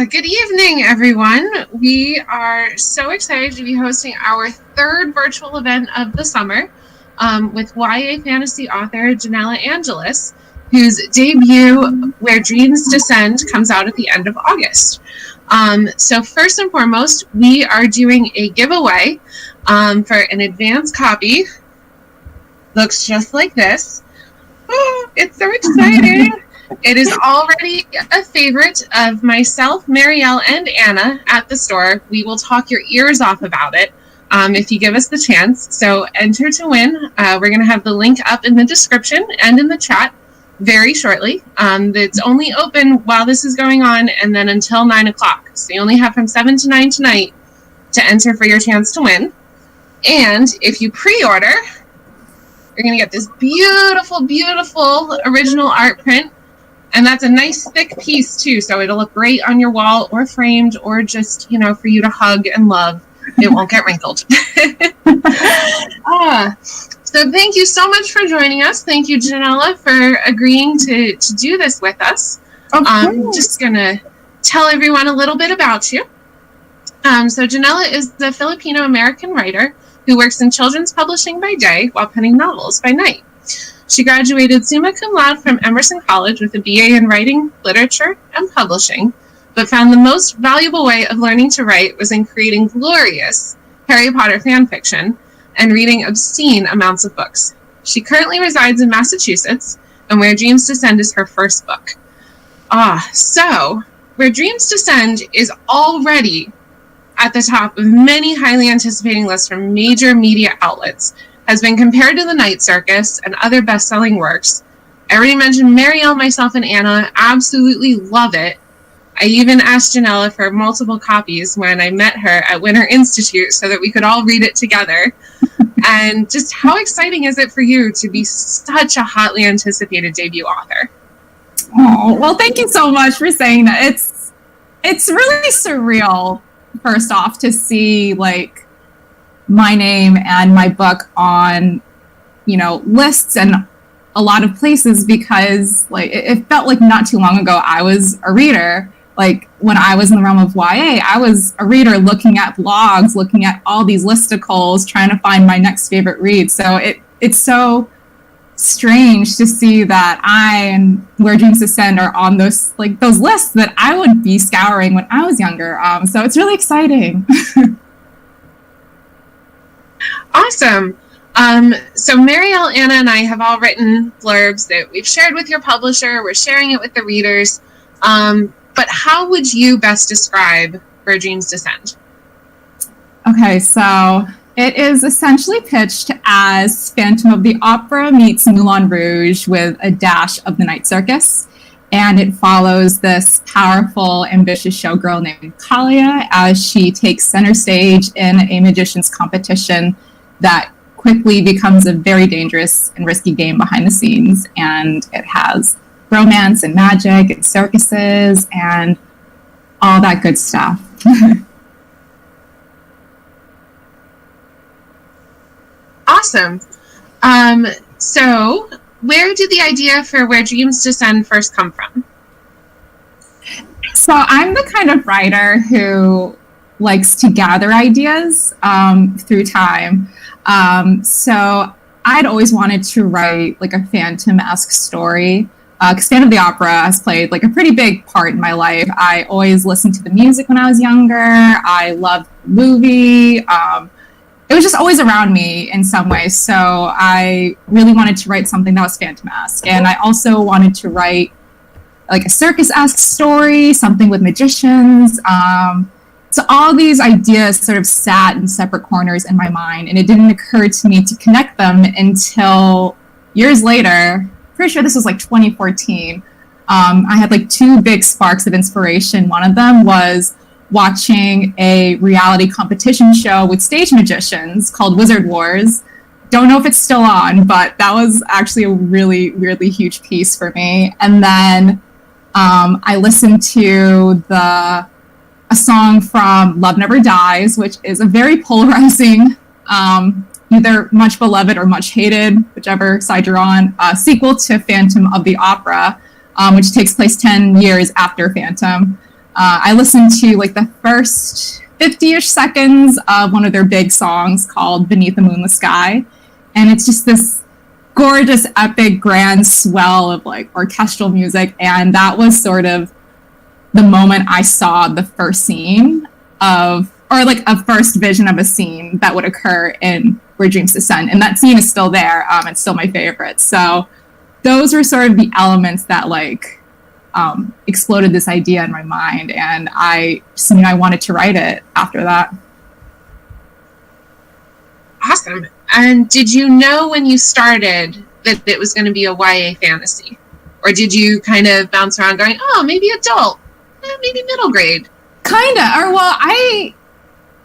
Good evening, everyone. We are so excited to be hosting our third virtual event of the summer with YA fantasy author Janella Angelis, whose debut, Where Dreams Descend, comes out at the end of August. So first and foremost, we are doing a giveaway for an advanced copy. Looks just like this. Oh, it's so exciting. It is already a favorite of myself, Marielle, and Anna at the store. We will talk your ears off about it if you give us the chance. So enter to win. We're going to have the link up in the description and in the chat very shortly. It's only open while this is going on and then until 9 o'clock. So you only have from 7 to 9 tonight to enter for your chance to win. And if you pre-order, you're going to get this beautiful, beautiful original art print. And that's a nice thick piece too, so it'll look great on your wall or framed or just, you know, for you to hug and love. It won't get wrinkled. So thank you so much for joining us. Thank you, Janella, for agreeing to do this with us. I'm just going to tell everyone a little bit about you. So Janella is the Filipino-American writer who works in children's publishing by day while penning novels by night. She graduated summa cum laude from Emerson College with a BA in writing, literature, and publishing, but found the most valuable way of learning to write was in creating glorious Harry Potter fan fiction and reading obscene amounts of books. She currently resides in Massachusetts, and Where Dreams Descend is her first book. So Where Dreams Descend is already at the top of many highly anticipating lists from major media outlets, has been compared to The Night Circus and other best-selling works. I already mentioned Marielle, myself, and Anna absolutely love it. I even asked Janella for multiple copies when I met her at Winter Institute so that we could all read it together. And just how exciting is it for you to be such a hotly anticipated debut author? Oh, well, thank you so much for saying that. It's really surreal, first off, to see, like, my name and my book on, you know, lists and a lot of places, because like it felt like not too long ago I was a reader. Like when I was in the realm of YA, I was a reader looking at blogs, looking at all these listicles, trying to find my next favorite read. So it's so strange to see that I and Where Dreams Descend are on those lists that I would be scouring when I was younger. So it's really exciting. Awesome. So Marielle, Anna, and I have all written blurbs that we've shared with your publisher. We're sharing it with the readers. But how would you best describe Where Dreams Descend? Okay, so it is essentially pitched as Phantom of the Opera meets Moulin Rouge with a dash of The Night Circus. And it follows this powerful, ambitious showgirl named Kaila as she takes center stage in a magician's competition that quickly becomes a very dangerous and risky game behind the scenes. And it has romance and magic and circuses and all that good stuff. Awesome. So where did the idea for Where Dreams Descend first come from? So I'm the kind of writer who likes to gather ideas through time. So I'd always wanted to write like a Phantom-esque story, because Phantom of the Opera has played like a pretty big part in my life. I always listened to the music when I was younger. I loved the movie. It was just always around me in some way. So I really wanted to write something that was Phantom-esque. And I also wanted to write like a circus-esque story, something with magicians. So all these ideas sort of sat in separate corners in my mind, and it didn't occur to me to connect them until years later. Pretty sure this was like 2014. I had like two big sparks of inspiration. One of them was watching a reality competition show with stage magicians called Wizard Wars. Don't know if it's still on, but that was actually a really, really huge piece for me. And then I listened to a song from Love Never Dies, which is a very polarizing, either much beloved or much hated, whichever side you're on, sequel to Phantom of the Opera, which takes place 10 years after Phantom. I listened to like the first 50-ish seconds of one of their big songs called Beneath the Moonless Sky. And it's just this gorgeous, epic, grand swell of like orchestral music. And that was sort of the moment I saw the first scene of, or like a first vision of a scene that would occur in Where Dreams Descend. And that scene is still there. It's still my favorite. So those were sort of the elements that like exploded this idea in my mind. And I just knew I wanted to write it after that. Awesome. And did you know when you started that it was going to be a YA fantasy? Or did you kind of bounce around going, oh, maybe adult, maybe middle grade? Kind of. Or, well,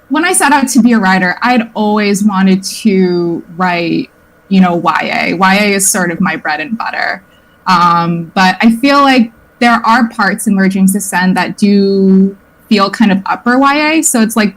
when I set out to be a writer, I'd always wanted to write, YA. YA is sort of my bread and butter. But I feel like there are parts in Where Dreams Descend that do feel kind of upper YA. So it's like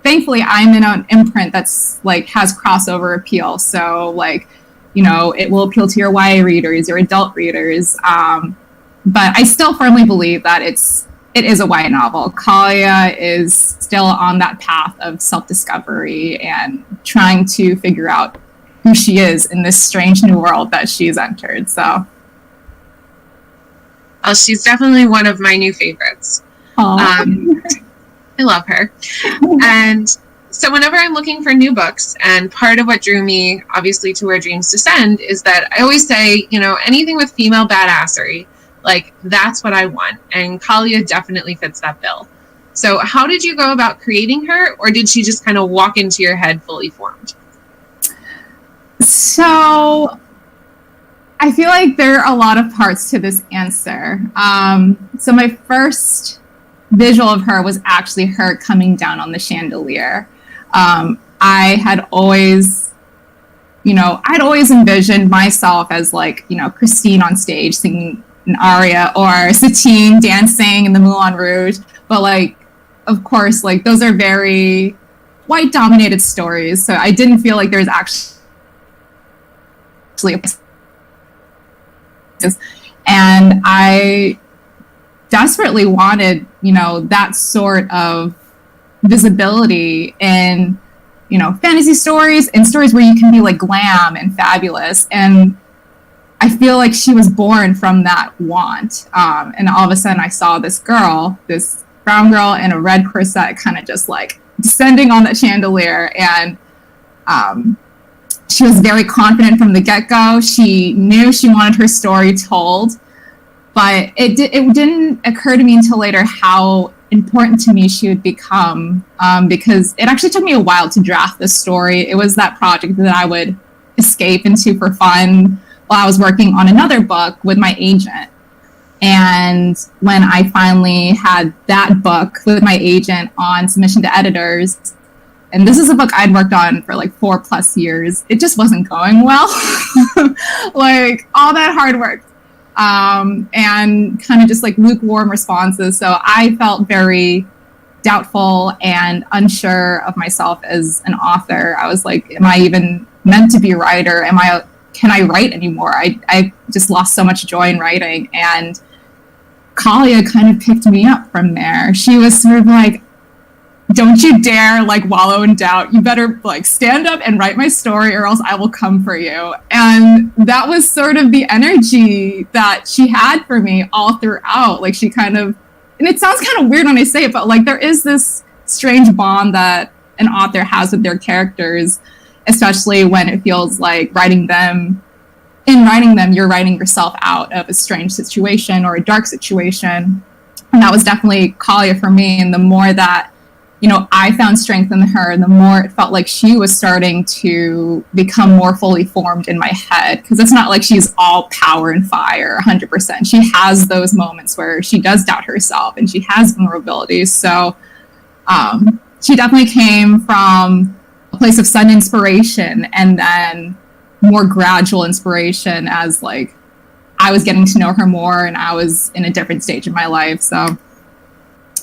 thankfully I'm in an imprint that's like has crossover appeal. So like, it will appeal to your YA readers, your adult readers. But I still firmly believe that it is a YA novel. Kaila is still on that path of self-discovery and trying to figure out who she is in this strange new world that she's entered. So, well, she's definitely one of my new favorites. I love her. And so whenever I'm looking for new books, and part of what drew me, obviously, to Where Dreams Descend is that I always say, anything with female badassery, like, that's what I want. And Kaila definitely fits that bill. So how did you go about creating her, or did she just kind of walk into your head fully formed? So I feel like there are a lot of parts to this answer. So my first visual of her was actually her coming down on the chandelier. I had always, I'd always envisioned myself as like, Christine on stage singing an aria, or Satine dancing in the Moulin Rouge. But like, of course, like those are very white dominated stories. So I didn't feel like there's actually and I desperately wanted, that sort of visibility in, fantasy stories and stories where you can be like glam and fabulous. And I feel like she was born from that want. And all of a sudden I saw this brown girl in a red corset kind of just like descending on that chandelier. And she was very confident from the get-go. She knew she wanted her story told. But it didn't occur to me until later how important to me she would become, because it actually took me a while to draft this story. It was that project that I would escape into for fun while I was working on another book with my agent. And when I finally had that book with my agent on submission to editors, and this is a book I'd worked on for like 4+ years, it just wasn't going well. Like all that hard work. And kind of just like lukewarm responses. So I felt very doubtful and unsure of myself as an author. I was like, am I even meant to be a writer? Can I write anymore? I just lost so much joy in writing. And Kaila kind of picked me up from there. She was sort of like, don't you dare like wallow in doubt. You better like stand up and write my story or else I will come for you. And that was sort of the energy that she had for me all throughout. Like she kind of, and it sounds kind of weird when I say it, but like there is this strange bond that an author has with their characters, especially when it feels like writing them, you're writing yourself out of a strange situation or a dark situation. And that was definitely Kaila for me. And the more that I found strength in her, the more it felt like she was starting to become more fully formed in my head. Because it's not like she's all power and fire 100%. She has those moments where she does doubt herself and she has vulnerabilities. So she definitely came from a place of sudden inspiration and then more gradual inspiration as like I was getting to know her more and I was in a different stage in my life. So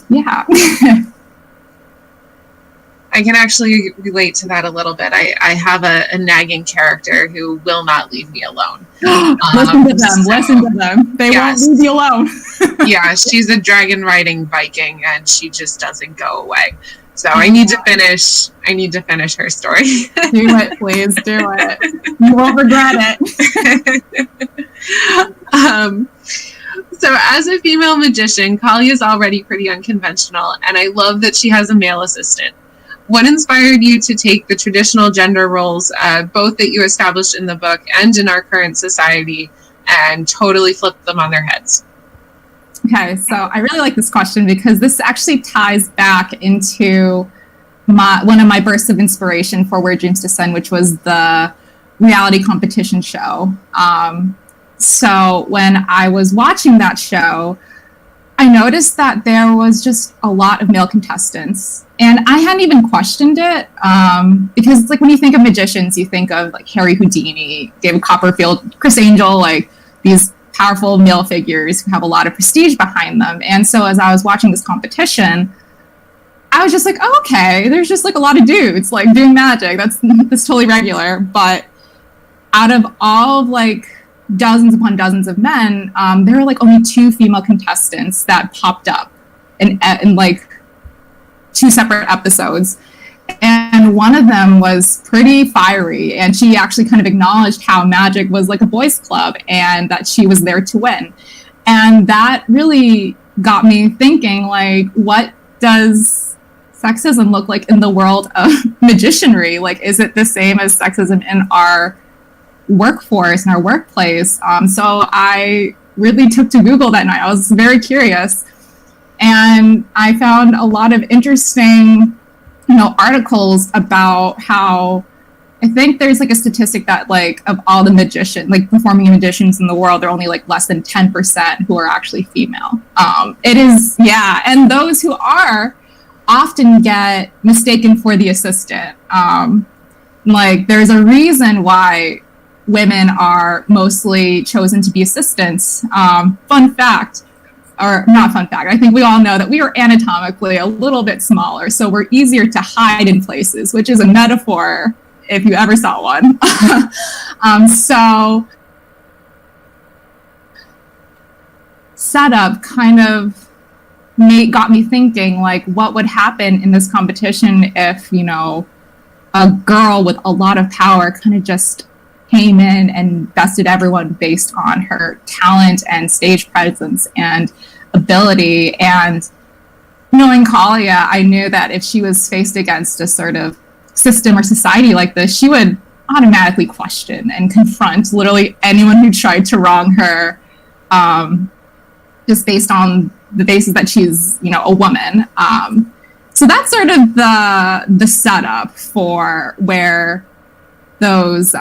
yeah. I can actually relate to that a little bit. I have a nagging character who will not leave me alone. Listen to them. Listen to them. They won't leave you alone. Yeah, she's a dragon riding Viking, and she just doesn't go away. So I need to finish her story. Do it, please. Do it. You won't regret it. So as a female magician, Kaila is already pretty unconventional, and I love that she has a male assistant. What inspired you to take the traditional gender roles, both that you established in the book and in our current society, and totally flip them on their heads? Okay, so I really like this question because this actually ties back into one of my bursts of inspiration for Where Dreams Descend, which was the reality competition show. So when I was watching that show, I noticed that there was just a lot of male contestants, and I hadn't even questioned it because, like, when you think of magicians, you think of like Harry Houdini, David Copperfield, Chris Angel, like these powerful male figures who have a lot of prestige behind them. And so as I was watching this competition, I was just like, oh, okay, there's just like a lot of dudes like doing magic. That's totally regular. But out of all of like dozens upon dozens of men, there were like only 2 female contestants that popped up in like 2 separate episodes. And one of them was pretty fiery, and she actually kind of acknowledged how magic was like a boys' club and that she was there to win. And that really got me thinking, like, what does sexism look like in the world of magicianry? Like, is it the same as sexism in our workforce, in our workplace? So I really took to Google that night. I was very curious. And I found a lot of interesting articles about how I think there's like a statistic that like of all the magicians, like performing magicians in the world, there are only like less than 10% who are actually female. It is, yeah. And those who are often get mistaken for the assistant. Like there's a reason why women are mostly chosen to be assistants. Fun fact. Or not fun fact, I think we all know that we are anatomically a little bit smaller, so we're easier to hide in places, which is a metaphor if you ever saw one. So setup kind of got me thinking, like, what would happen in this competition if, a girl with a lot of power kind of just came in and bested everyone based on her talent and stage presence and ability. And knowing Kaila, I knew that if she was faced against a sort of system or society like this, she would automatically question and confront literally anyone who tried to wrong her, just based on the basis that she's, a woman. So that's sort of the setup for where those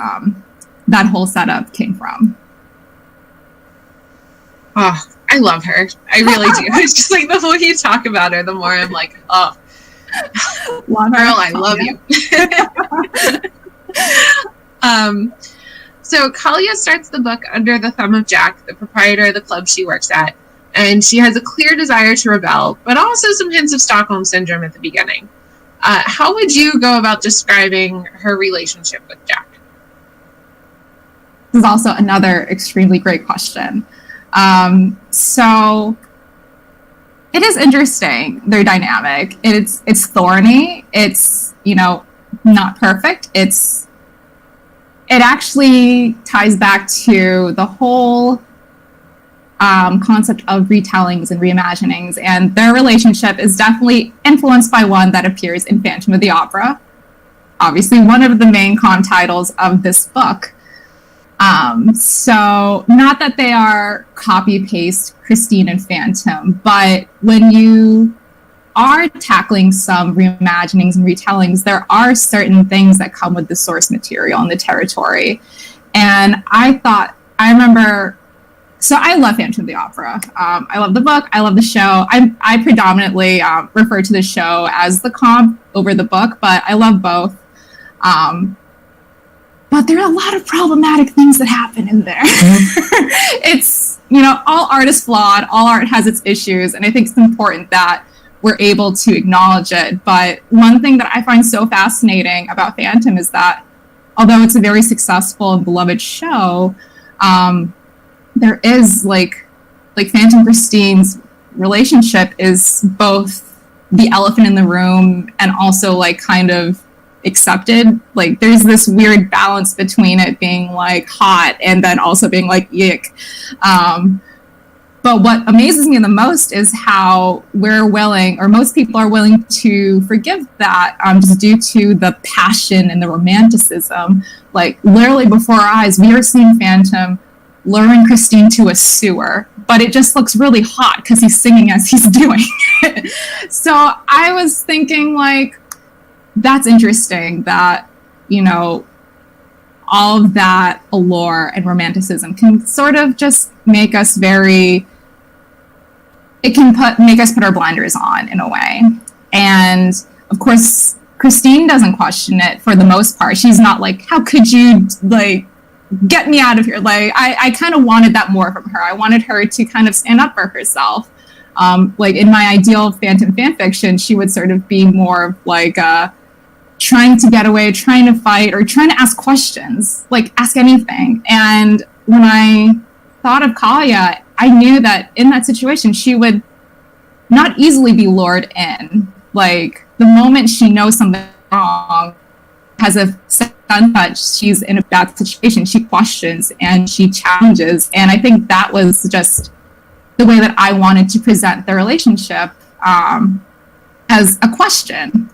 that whole setup came from. Oh, I love her. I really do. It's just like the more you talk about her, the more I'm like, oh, love her. Girl, I love you. So Kaila starts the book under the thumb of Jack, the proprietor of the club she works at, and she has a clear desire to rebel, but also some hints of Stockholm Syndrome at the beginning. How would you go about describing her relationship with Jack? This is also another extremely great question. So it is interesting, their dynamic. It's thorny. It's, not perfect. It actually ties back to the whole concept of retellings and reimaginings, and their relationship is definitely influenced by one that appears in Phantom of the Opera. Obviously, one of the main con titles of this book. So not that they are copy-paste Christine and Phantom, but when you are tackling some reimaginings and retellings, there are certain things that come with the source material and the territory. And I remember, so I love Phantom of the Opera. I love the book. I love the show. I predominantly refer to the show as the comp over the book, but I love both. But there are a lot of problematic things that happen in there. It's, all art is flawed. All art has its issues. And I think it's important that we're able to acknowledge it. But one thing that I find so fascinating about Phantom is that although it's a very successful and beloved show, there is like Phantom Christine's relationship is both the elephant in the room and also like kind of accepted. Like there's this weird balance between it being like hot and then also being like yuck. But what amazes me the most is how we're willing, or most people are willing to forgive that just due to the passion and the romanticism. Like literally before our eyes, we are seeing Phantom luring Christine to a sewer, but it just looks really hot because he's singing as he's doing it. So I was thinking like, that's interesting that, you know, all of that allure and romanticism can sort of just make us make us put our blinders on in a way. And of course, Christine doesn't question it for the most part. She's not like, how could you like get me out of here? Like I kind of wanted that more from her. I wanted her to kind of stand up for herself. Like in my ideal Phantom fan fiction, she would sort of be more of like trying to get away, trying to fight, or trying to ask questions, like ask anything. And when I thought of Kaila, I knew that in that situation, she would not easily be lured in. Like the moment she knows something wrong, has a second touch, she's in a bad situation, she questions and she challenges. And I think that was just the way that I wanted to present the relationship as a question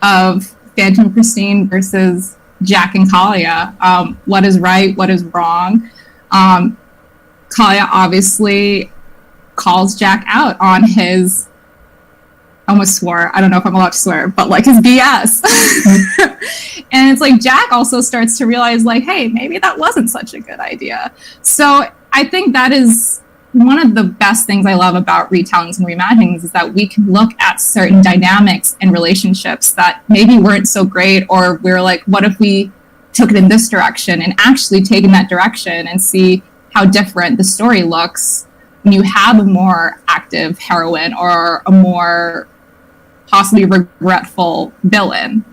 of Phantom Christine versus Jack and Kaila. What is right? What is wrong? Kaila obviously calls Jack out on his, I almost swore, I don't know if I'm allowed to swear, but like his BS. And it's like Jack also starts to realize like, hey, maybe that wasn't such a good idea. So I think that is one of the best things I love about retellings and reimaginings is that we can look at certain dynamics and relationships that maybe weren't so great, or we're like, what if we took it in this direction, and actually take in that direction and see how different the story looks when you have a more active heroine or a more possibly regretful villain.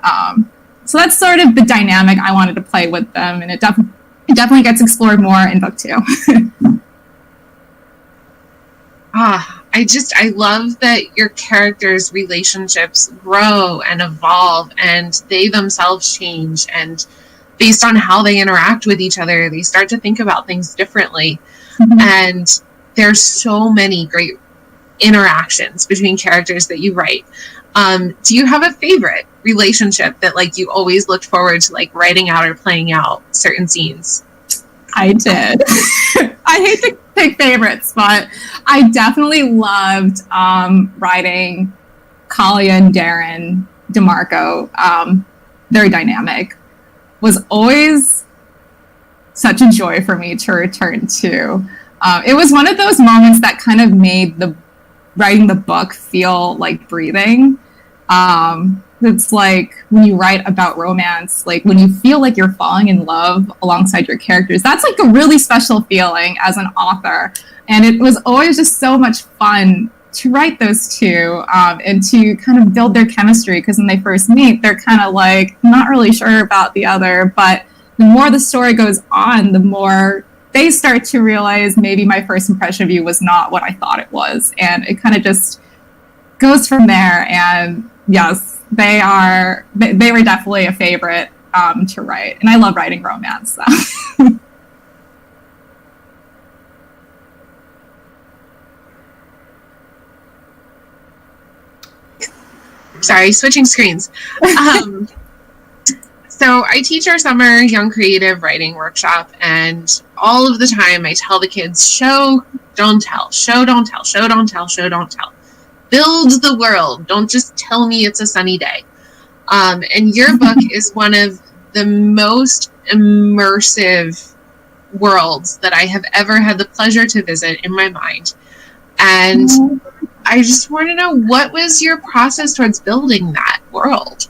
So that's sort of the dynamic I wanted to play with them, and it definitely gets explored more in book 2. I love that your characters' relationships grow and evolve, and they themselves change, and based on how they interact with each other, they start to think about things differently. Mm-hmm. And there's so many great interactions between characters that you write. Do you have a favorite relationship that like you always looked forward to like writing out or playing out certain scenes? I did. I hate to pick favorites, but I definitely loved writing Kaila and Darren DeMarco. Their dynamic was always such a joy for me to return to. It was one of those moments that kind of made writing the book feel like breathing. It's like when you write about romance, like when you feel like you're falling in love alongside your characters, that's like a really special feeling as an author. And it was always just so much fun to write those two and to kind of build their chemistry, because when they first meet, they're kind of like not really sure about the other. But the more the story goes on, the more they start to realize maybe my first impression of you was not what I thought it was. And it kind of just goes from there. And yes, they were definitely a favorite to write. And I love writing romance. So. Sorry, switching screens. So I teach our summer Young Creative Writing Workshop, and all of the time I tell the kids, show, don't tell, show, don't tell, show, don't tell, show, don't tell. Build the world. Don't just tell me it's a sunny day. And your book is one of the most immersive worlds that I have ever had the pleasure to visit in my mind. And I just want to know, what was your process towards building that world?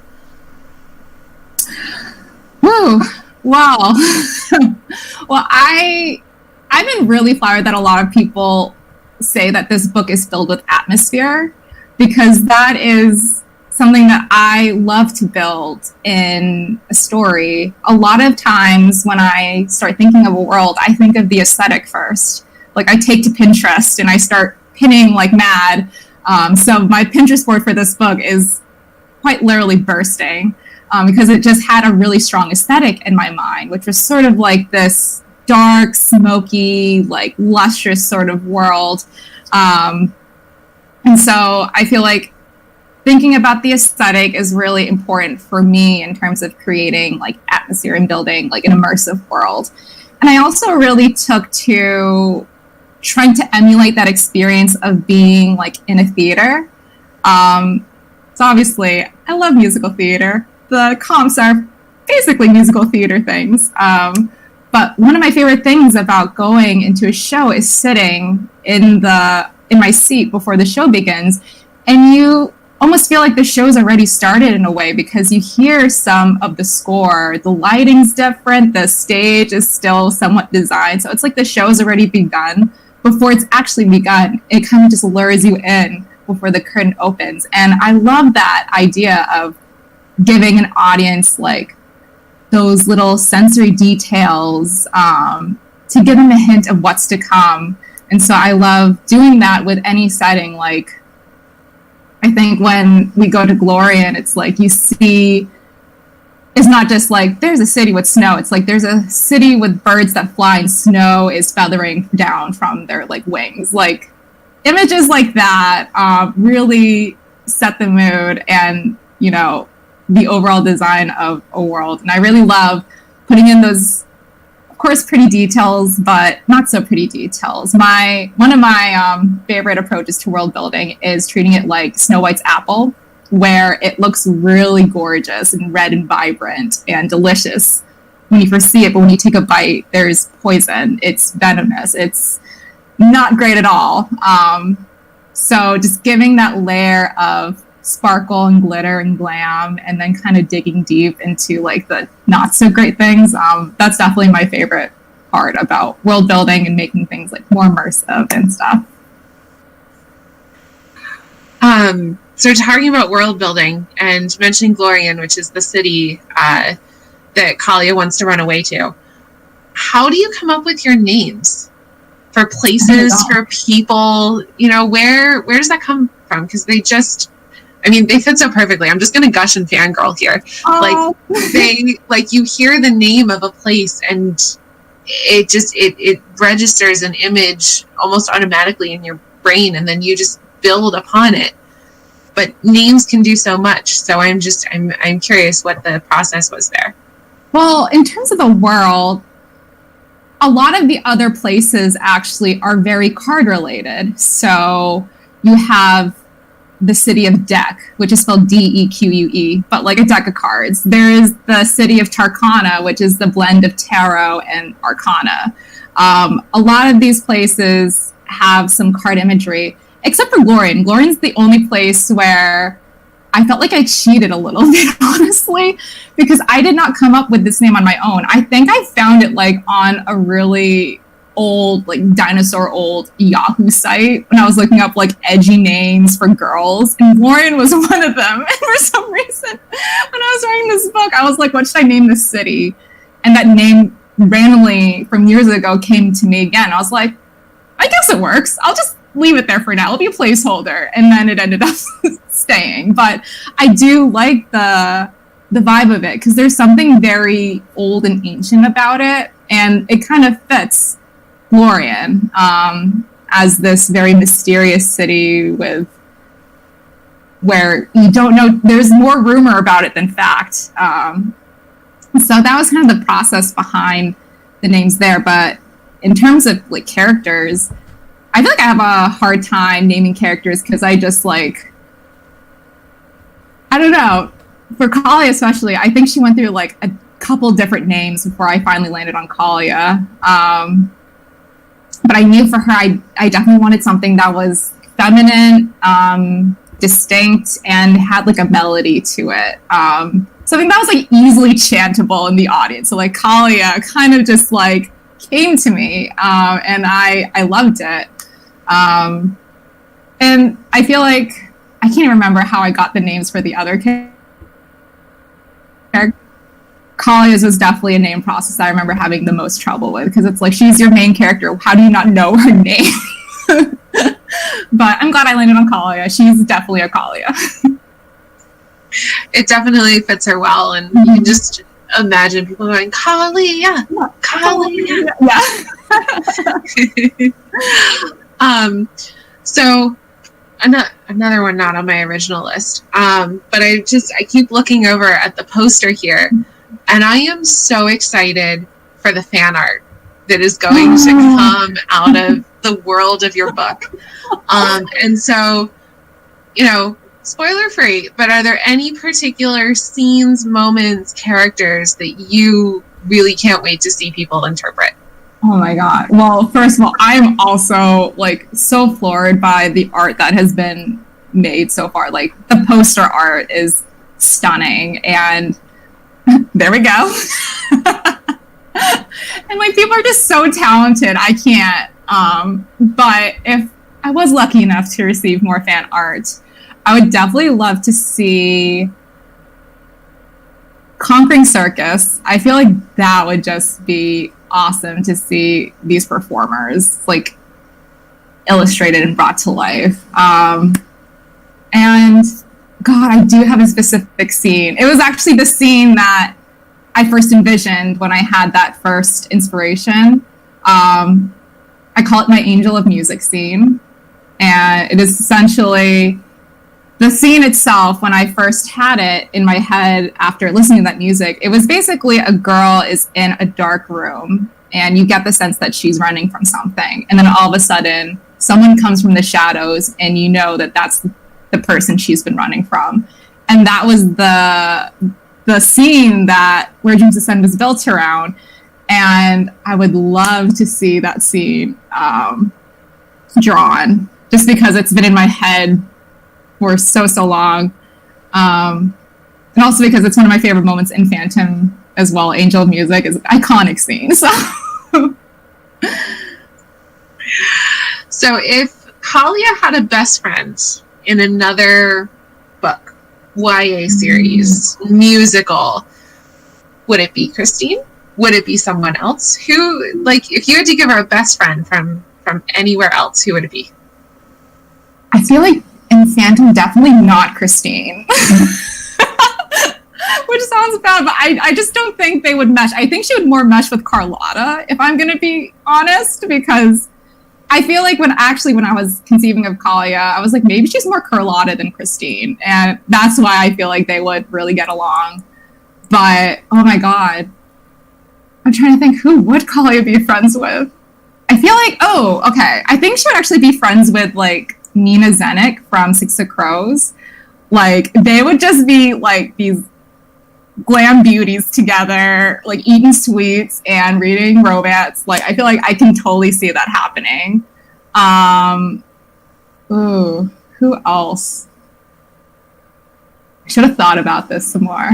Woo! Wow. Well, I've been really flattered that a lot of people say that this book is filled with atmosphere, because that is something that I love to build in a story. A lot of times when I start thinking of a world, I think of the aesthetic first. Like I take to Pinterest and I start pinning like mad. So my Pinterest board for this book is quite literally bursting because it just had a really strong aesthetic in my mind, which was sort of like this dark, smoky, like lustrous sort of world. And so I feel like thinking about the aesthetic is really important for me in terms of creating like atmosphere and building like an immersive world. And I also really took to trying to emulate that experience of being like in a theater. So obviously I love musical theater. The comps are basically musical theater things. But one of my favorite things about going into a show is sitting in my seat before the show begins, and you almost feel like the show's already started in a way because you hear some of the score. The lighting's different, the stage is still somewhat designed, so it's like the show's already begun before it's actually begun. It kind of just lures you in before the curtain opens, and I love that idea of giving an audience like those little sensory details to give them a hint of what's to come. And so I love doing that with any setting. Like, I think when we go to Glorian, it's like you see, it's not just like there's a city with snow. It's like there's a city with birds that fly and snow is feathering down from their like wings. Like images like that really set the mood and, you know, the overall design of a world. And I really love putting in those, of course, pretty details, but not so pretty details. One of my favorite approaches to world building is treating it like Snow White's apple, where it looks really gorgeous and red and vibrant and delicious when you first see it, but when you take a bite, there's poison. It's venomous. It's not great at all. So just giving that layer of sparkle and glitter and glam, and then kind of digging deep into like the not so great things. That's definitely my favorite part about world building and making things like more immersive and stuff. So talking about world building and mentioning Glorian, which is the city that Kaila wants to run away to, how do you come up with your names for places, for people? You know, where does that come from? Because they fit so perfectly. I'm just going to gush and fangirl here. Oh. Like you hear the name of a place and it registers an image almost automatically in your brain, and then you just build upon it. But names can do so much. So I'm curious what the process was there. Well, in terms of the world, a lot of the other places actually are very card related. So you have the city of Deck, which is spelled Deque, but like a deck of cards. There is the city of Tarkana, which is the blend of tarot and arcana. A lot of these places have some card imagery, except for Glorian. Glorian's the only place where I felt like I cheated a little bit, honestly, because I did not come up with this name on my own. I think I found it like on a really old, like dinosaur old Yahoo site when I was looking up like edgy names for girls, and Glorian was one of them. And for some reason, when I was writing this book, I was like, what should I name this city? And that name randomly from years ago came to me again. I was like, I guess it works. I'll just leave it there for now. It'll be a placeholder. And then it ended up staying. But I do like the vibe of it because there's something very old and ancient about it, and it kind of fits Glorian as this very mysterious city where you don't know, there's more rumor about it than fact. So that was kind of the process behind the names there. But in terms of like characters, I feel like I have a hard time naming characters because I just like, I don't know. For Kaila especially, I think she went through like a couple different names before I finally landed on Kaila. But I knew for her, I definitely wanted something that was feminine, distinct, and had like a melody to it. Something that was like easily chantable in the audience. So like Kaila kind of just like came to me, and I loved it. And I feel like I can't even remember how I got the names for the other characters. Kalia's was definitely a name process I remember having the most trouble with, because it's like, she's your main character. How do you not know her name? But I'm glad I landed on Kalia. She's definitely a Kalia. It definitely fits her well, and you can just imagine people going, Kalia, Kalia. Yeah. So another one not on my original list, but I keep looking over at the poster here, and I am so excited for the fan art that is going to come out of the world of your book. And so, spoiler free, but are there any particular scenes, moments, characters that you really can't wait to see people interpret? Oh my God. Well, first of all, I'm also so floored by the art that has been made so far. Like, the poster art is stunning, and there we go. And people are just so talented. I can't. But if I was lucky enough to receive more fan art, I would definitely love to see Conquering Circus. I feel like that would just be awesome to see these performers illustrated and brought to life. And God, I do have a specific scene. It was actually the scene that I first envisioned when I had that first inspiration. I call it my Angel of Music scene. And it is essentially the scene itself. When I first had it in my head after listening to that music, it was basically a girl is in a dark room, and you get the sense that she's running from something. And then all of a sudden, someone comes from the shadows, and you know that that's the person she's been running from. And that was the scene that Where Dreams Ascend was built around. And I would love to see that scene drawn, just because it's been in my head for so long. And also because it's one of my favorite moments in Phantom as well. Angel of Music is an iconic scene. So if Kalia had a best friend in another book, YA series, musical, would it be Christine? Would it be someone else? Who, if you had to give her a best friend from anywhere else, who would it be? I feel like in Phantom, definitely not Christine. Which sounds bad, but I just don't think they would mesh. I think she would more mesh with Carlotta, if I'm going to be honest, because I feel like when I was conceiving of Kalia, I was like, maybe she's more Carlotta than Christine. And that's why I feel like they would really get along. But, oh my God. I'm trying to think, who would Kalia be friends with? I feel like, I think she would actually be friends with, Nina Zenik from Six of Crows. They would just be, these glam beauties together, eating sweets and reading romance. I feel like I can totally see that happening. Who else? I should have thought about this some more.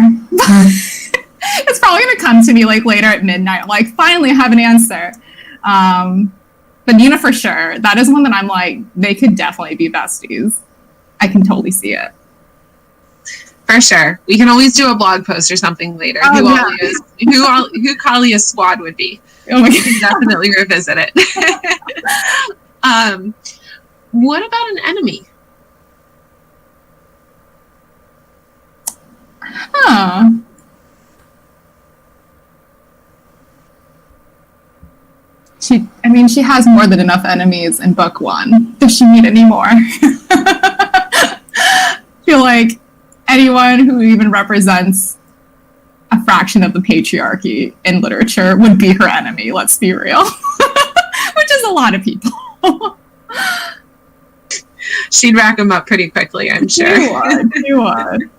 It's probably going to come to me later at midnight. I'm finally have an answer. But Nina for sure. That is one that I'm they could definitely be besties. I can totally see it. For sure. We can always do a blog post or something later. Who Kalia's squad would be. Oh my God. We can definitely revisit it. What about an enemy? Huh. She has more than enough enemies in book one. Does she need any more? I feel like anyone who even represents a fraction of the patriarchy in literature would be her enemy, let's be real. Which is a lot of people. She'd rack them up pretty quickly, I'm sure. You would.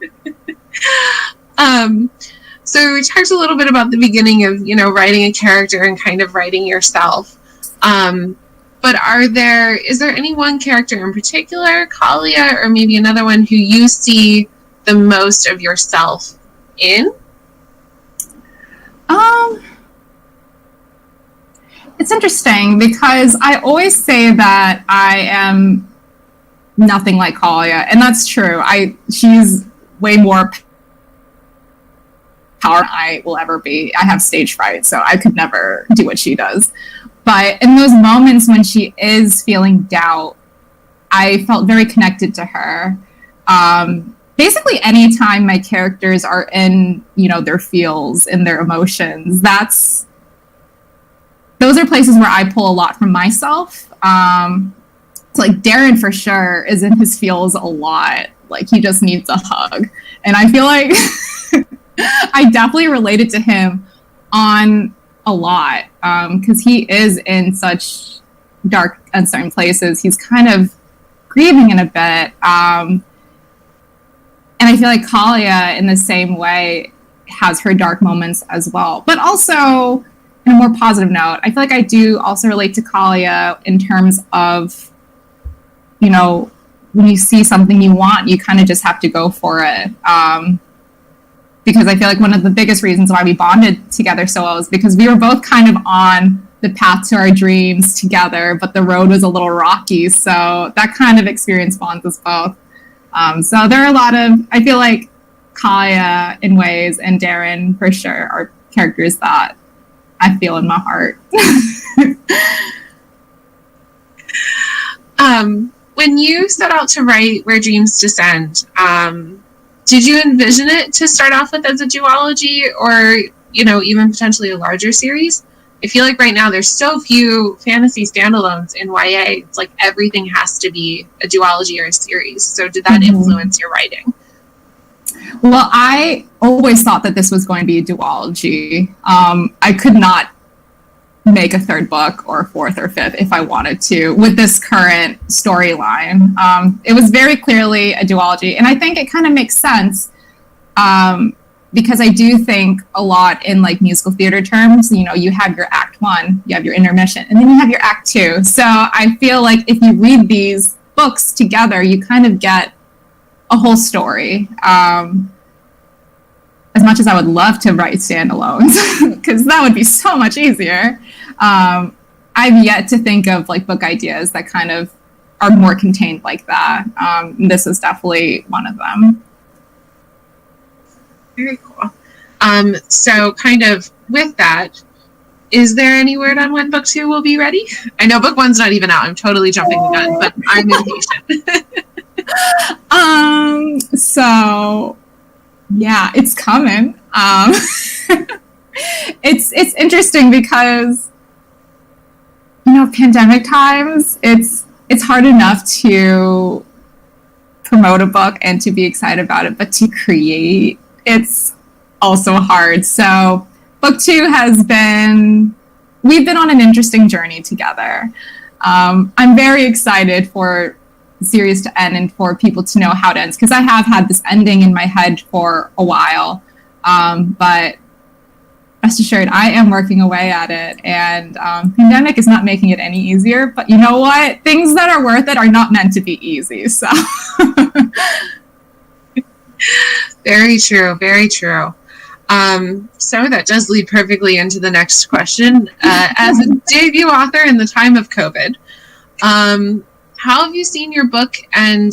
So we talked a little bit about the beginning of, writing a character and kind of writing yourself. But is there any one character in particular, Kalia, or maybe another one who you see the most of yourself in? It's interesting because I always say that I am nothing like Kaila, and that's true. She's way more power than I will ever be. I have stage fright, so I could never do what she does. But in those moments when she is feeling doubt, I felt very connected to her. Basically, anytime my characters are in, their feels and their emotions, those are places where I pull a lot from myself. It's like Darren for sure is in his feels a lot. Like he just needs a hug. And I feel like I definitely related to him on a lot because he is in such dark, uncertain places. He's kind of grieving in a bit. And I feel like Kaila, in the same way, has her dark moments as well. But also, in a more positive note, I feel like I do also relate to Kaila in terms of, when you see something you want, you kind of just have to go for it. Because I feel like one of the biggest reasons why we bonded together so well is because we were both kind of on the path to our dreams together, but the road was a little rocky. So that kind of experience bonds us both. So there are a lot of, I feel like Kaila in ways and Darren for sure are characters that I feel in my heart. When you set out to write Where Dreams Descend, did you envision it to start off with as a duology or, even potentially a larger series? I feel like right now there's so few fantasy standalones in YA. It's like everything has to be a duology or a series. So did that influence your writing? Well, I always thought that this was going to be a duology. I could not make a third book or fourth or fifth if I wanted to with this current storyline. It was very clearly a duology. And I think it kind of makes sense because I do think a lot in like musical theater terms. You have your act one, you have your intermission, and then you have your act two. So I feel like if you read these books together, you kind of get a whole story. As much as I would love to write standalones, because that would be so much easier, I've yet to think of like book ideas that kind of are more contained like that. This is definitely one of them. Very cool. So kind of with that, is there any word on when book 2 will be ready? I know book 1's not even out. I'm totally jumping the gun, but I'm impatient. So yeah, it's coming. It's interesting because pandemic times, it's hard enough to promote a book and to be excited about it, but to create, it's also hard. So book 2 we've been on an interesting journey together. I'm very excited for the series to end and for people to know how it ends, because I have had this ending in my head for a while. But rest assured, I am working away at it, and pandemic is not making it any easier. But you know what? Things that are worth it are not meant to be easy. So very true, very true. So that does lead perfectly into the next question. As a debut author in the time of COVID, how have you seen your book and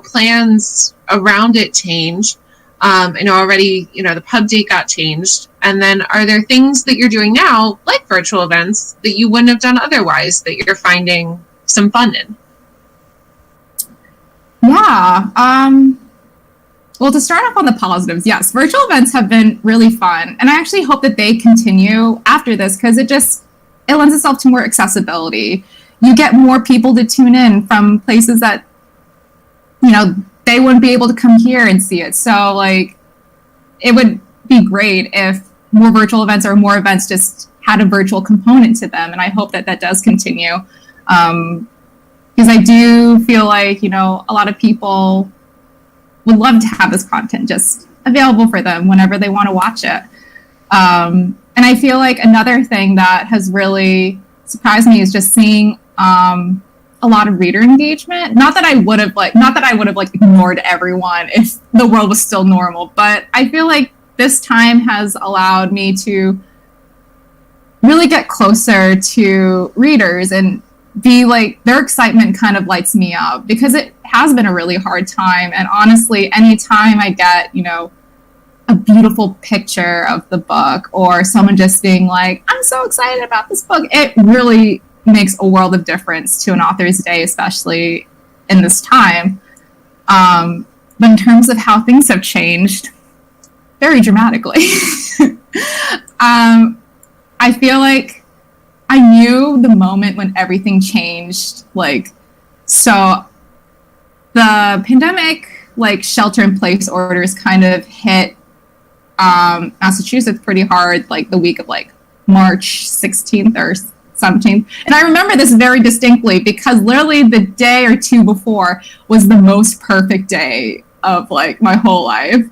plans around it change? I know already, the pub date got changed. And then are there things that you're doing now, like virtual events, that you wouldn't have done otherwise that you're finding some fun in? Yeah. Well, to start off on the positives, yes, virtual events have been really fun. And I actually hope that they continue after this because it lends itself to more accessibility. You get more people to tune in from places that, they wouldn't be able to come here and see it. So, like, it would be great if more virtual events or more events just had a virtual component to them. And I hope that does continue. Because I do feel like, a lot of people would love to have this content just available for them whenever they want to watch it. And I feel like another thing that has really surprised me is just seeing a lot of reader engagement. Not that I would have ignored everyone if the world was still normal, but I feel like this time has allowed me to really get closer to readers and be like, their excitement kind of lights me up, because it has been a really hard time. And honestly, anytime I get, you know, a beautiful picture of the book, or someone just being like, I'm so excited about this book, it really makes a world of difference to an author's day, especially in this time. But in terms of how things have changed, very dramatically. I feel like I knew the moment when everything changed. Like, so the pandemic, like, shelter-in-place orders kind of hit Massachusetts pretty hard, like the week of like March 16th or 17th. And I remember this very distinctly, because literally the day or two before was the most perfect day of like my whole life.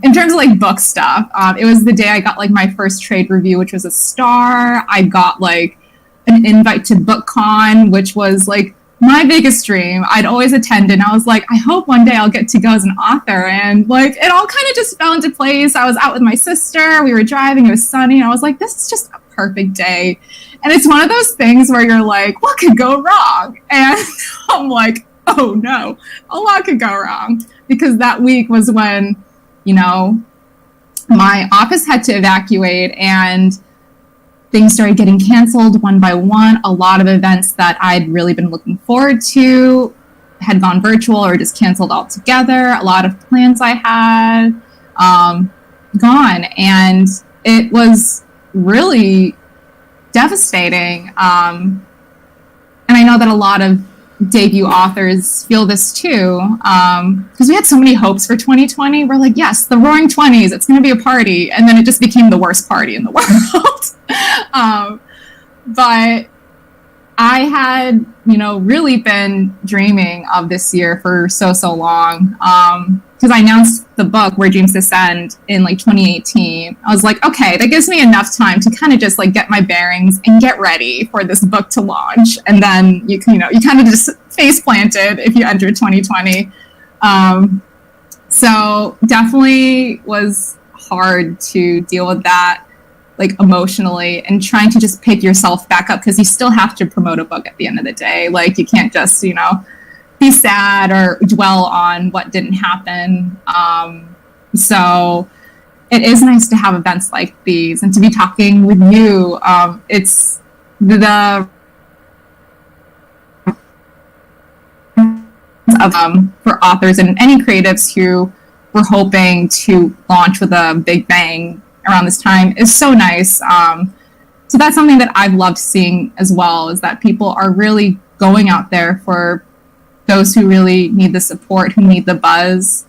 In terms of like book stuff, it was the day I got like my first trade review, which was a star. I got like an invite to BookCon, which was like my biggest dream. I'd always attended, and I was like, I hope one day I'll get to go as an author. And like, it all kind of just fell into place. I was out with my sister, we were driving, it was sunny, and I was like, this is just a perfect day. And it's one of those things where you're like, what could go wrong? And I'm like, oh no, a lot could go wrong. Because that week was when, you know, my office had to evacuate, and things started getting canceled one by one. A lot of events that I'd really been looking forward to had gone virtual or just canceled altogether. A lot of plans I had gone, and it was really devastating. And I know that a lot of debut authors feel this too, because we had so many hopes for 2020. We're like, yes, the Roaring Twenties, it's going to be a party, and then it just became the worst party in the world. But I had, you know, really been dreaming of this year for so long, because I announced the book Where Dreams Descend in like 2018. I was like, okay, that gives me enough time to kind of just like get my bearings and get ready for this book to launch. And then you kind of just face planted if you enter 2020. So definitely was hard to deal with that, like emotionally, and trying to just pick yourself back up, because you still have to promote a book at the end of the day. Like, you can't just, you know, be sad or dwell on what didn't happen. So it is nice to have events like these and to be talking with you. It's the for authors and any creatives who were hoping to launch with a big bang around this time is so nice. So that's something that I've loved seeing as well, is that people are really going out there for those who really need the support, who need the buzz.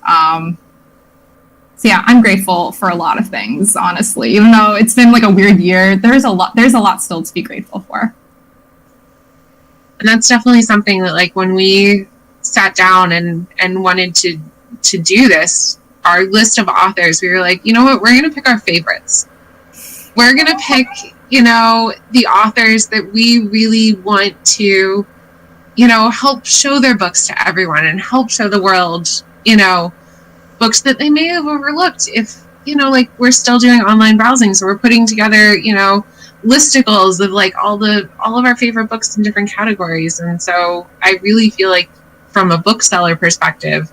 So yeah, I'm grateful for a lot of things, honestly. Even though it's been like a weird year, there's a lot still to be grateful for. And that's definitely something that, like, when we sat down and wanted to do this, our list of authors, we were like, you know what, we're going to pick our favorites. We're going to pick, you know, the authors that we really want to, you know, help show their books to everyone and help show the world, you know, books that they may have overlooked. If, you know, like, we're still doing online browsing, so we're putting together, you know, listicles of like all of our favorite books in different categories. And so I really feel like, from a bookseller perspective,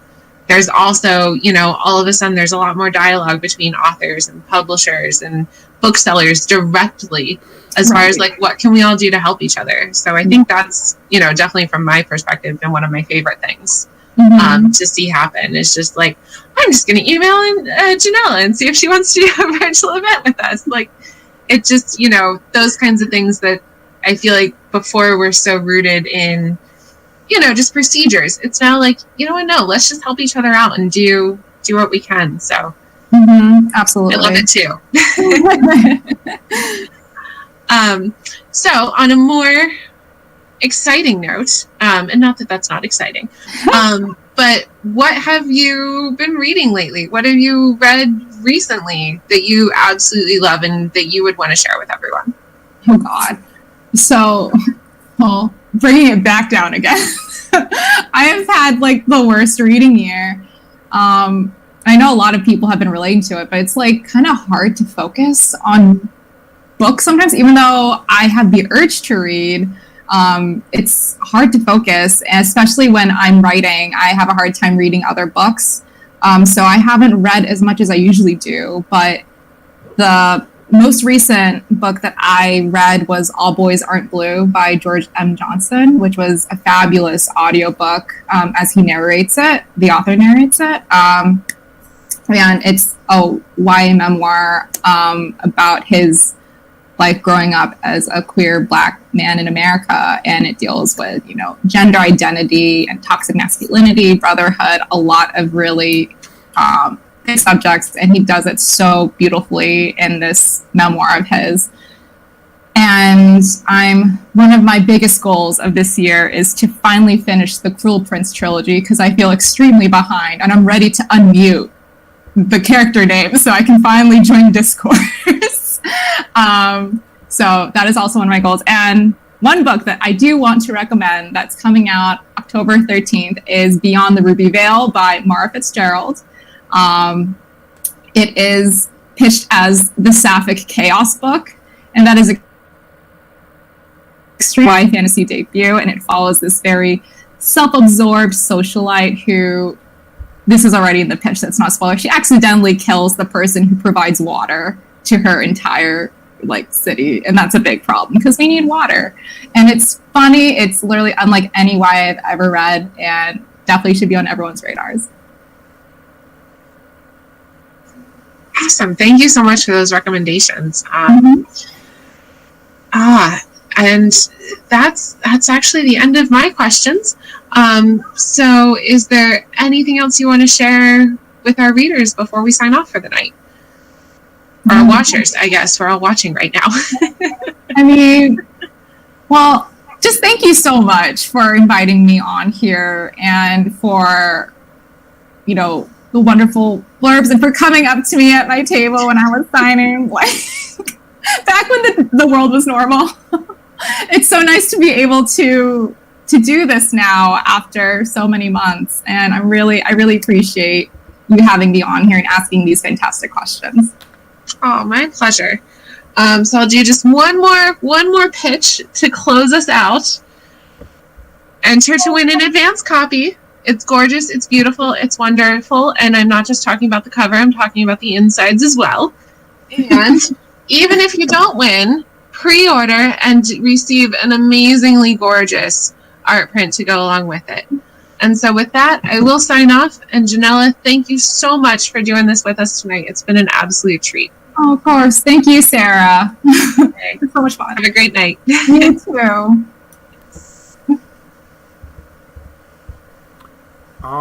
there's also, you know, all of a sudden there's a lot more dialogue between authors and publishers and booksellers directly, as far as like, what can we all do to help each other. So I think that's, you know, definitely from my perspective, been one of my favorite things to see happen. It's just like, I'm just going to email Janella and see if she wants to do a virtual event with us. Like, it just, you know, those kinds of things that I feel like before we're so rooted in, you know, just procedures. It's now like, you know what, no, let's just help each other out and do what we can. So absolutely. I love it too. So on a more exciting note, and not that that's not exciting, but what have you been reading lately? What have you read recently that you absolutely love and that you would want to share with everyone? Oh God. So, well, bringing it back down again. I have had like the worst reading year. I know a lot of people have been relating to it, but it's like kind of hard to focus on books sometimes, even though I have the urge to read. It's hard to focus, especially when I'm writing. I have a hard time reading other books. So I haven't read as much as I usually do, but the most recent book that I read was All Boys Aren't Blue by George M. Johnson, which was a fabulous audiobook as he narrates it, the author narrates it. And it's a YA memoir about his life growing up as a queer Black man in America, and it deals with, you know, gender identity and toxic masculinity, brotherhood, a lot of really big subjects, and he does it so beautifully in this memoir of his. And one of my biggest goals of this year is to finally finish the Cruel Prince trilogy, because I feel extremely behind, and I'm ready to unmute the character name so I can finally join discourse. So that is also one of my goals. And one book that I do want to recommend that's coming out October 13th is Beyond the Ruby Veil by Mara Fitzgerald. It is pitched as the Sapphic Chaos book, and that is an extreme YA fantasy debut, and it follows this very self-absorbed socialite who, this is already in the pitch, that's not a spoiler, she accidentally kills the person who provides water to her entire city, and that's a big problem because we need water. And it's funny, it's literally unlike any YA I've ever read, and definitely should be on everyone's radars. Awesome. Thank you so much for those recommendations. And that's actually the end of my questions. So is there anything else you want to share with our readers before we sign off for the night? Or our watchers, I guess. We're all watching right now. I mean, well, just thank you so much for inviting me on here, and for, you know, the wonderful blurbs, and for coming up to me at my table when I was signing, back when the world was normal. It's so nice to be able to do this now after so many months, and I really appreciate you having me on here and asking these fantastic questions. Oh, my pleasure. So I'll do just one more pitch to close us out. Enter to win an advance copy. It's gorgeous, it's beautiful, it's wonderful, and I'm not just talking about the cover, I'm talking about the insides as well. And even if you don't win, pre-order and receive an amazingly gorgeous art print to go along with it. And so with that, I will sign off. And Janella, thank you so much for doing this with us tonight. It's been an absolute treat. Oh, of course. Thank you, Sarah. Okay. It's so much fun. Have a great night. You too.